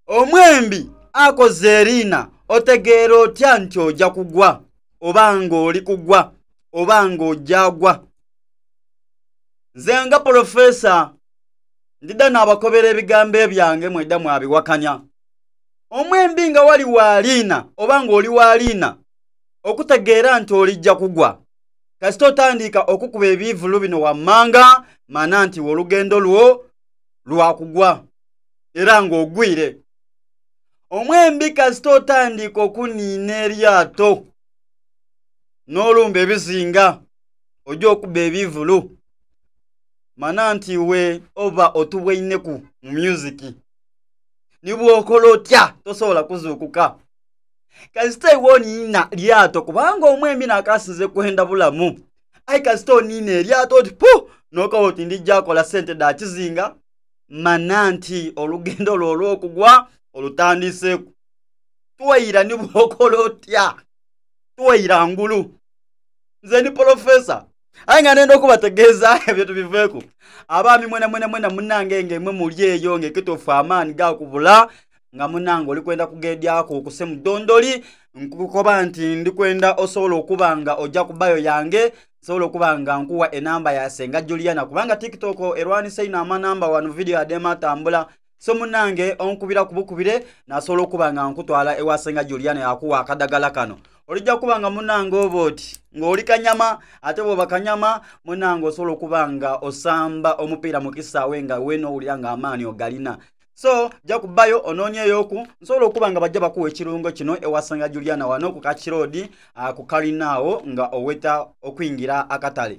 Omwembi akoze erina otegeera otya nti ojja kugwa obanga oli kugwa obanga ojjagwa. Nze nga Profesa ndidda n'abakobera ebigambo ebyange mwedda mwabiwakanya. Omwembi nga wali waliina obanga oli waliina okutegeera nti olijja kugwa. Kasita otandika okukuba ebivulu bino wammanga mana nti olugendo lwo lwakugwa era ng'ogwire. Omwembi kasita otandika okuniina eryato n'olumba ebizinga ojja okuba ebivulu mana nti we oba otubweineku mu musiki. Nibwokola otya tosobola kuzuukuka. Kasita iwe oniina lyato kubanga omwembi nakasize kwenda bulamu. Ayi kasita oniina eryato oti pu nokawa oti ndijja kola sente da kizinga mana nti olugendo lwo olw'okugwa olutandiseeku. Tuwayira nibwokola otya. Tuwayira ngulu. Nze ndi Profesa. Ayi nga nenda okubategeeza ebyo tubiveeku. Abaami mwena munange ng'emwe muli eyo ng'ekitofu amaani gakubula nga munange oli kwenda kugedyako okuse mu ddondoli nkukoba nti ndi kwenda osobola okuba nga ojja kubayo yange sobola okuba nga nkuwa enamba ya Senga Juliana kubanga TikTok erwanisa ino amanamba wano video adema atambula. So munange onkubira kubukubire nasobola okuba nga nkutwala ewa Senga Juliana yakuwa akadagala kano. Olijja kuba nga munange oboti ng'oli kanyama ate bw'oba kanyama munange osobola okuba nga osamba omupiira mu kisaawe nga weenoowulira nga amaani ogalina. So jja kubayo onoonyeyoku nsobola okuba nga bajja bakuwa ekirungo kino ewa Senga Juliana wano ku Kakirodi ku Kalinaawo nga oweta okuyingira akatale.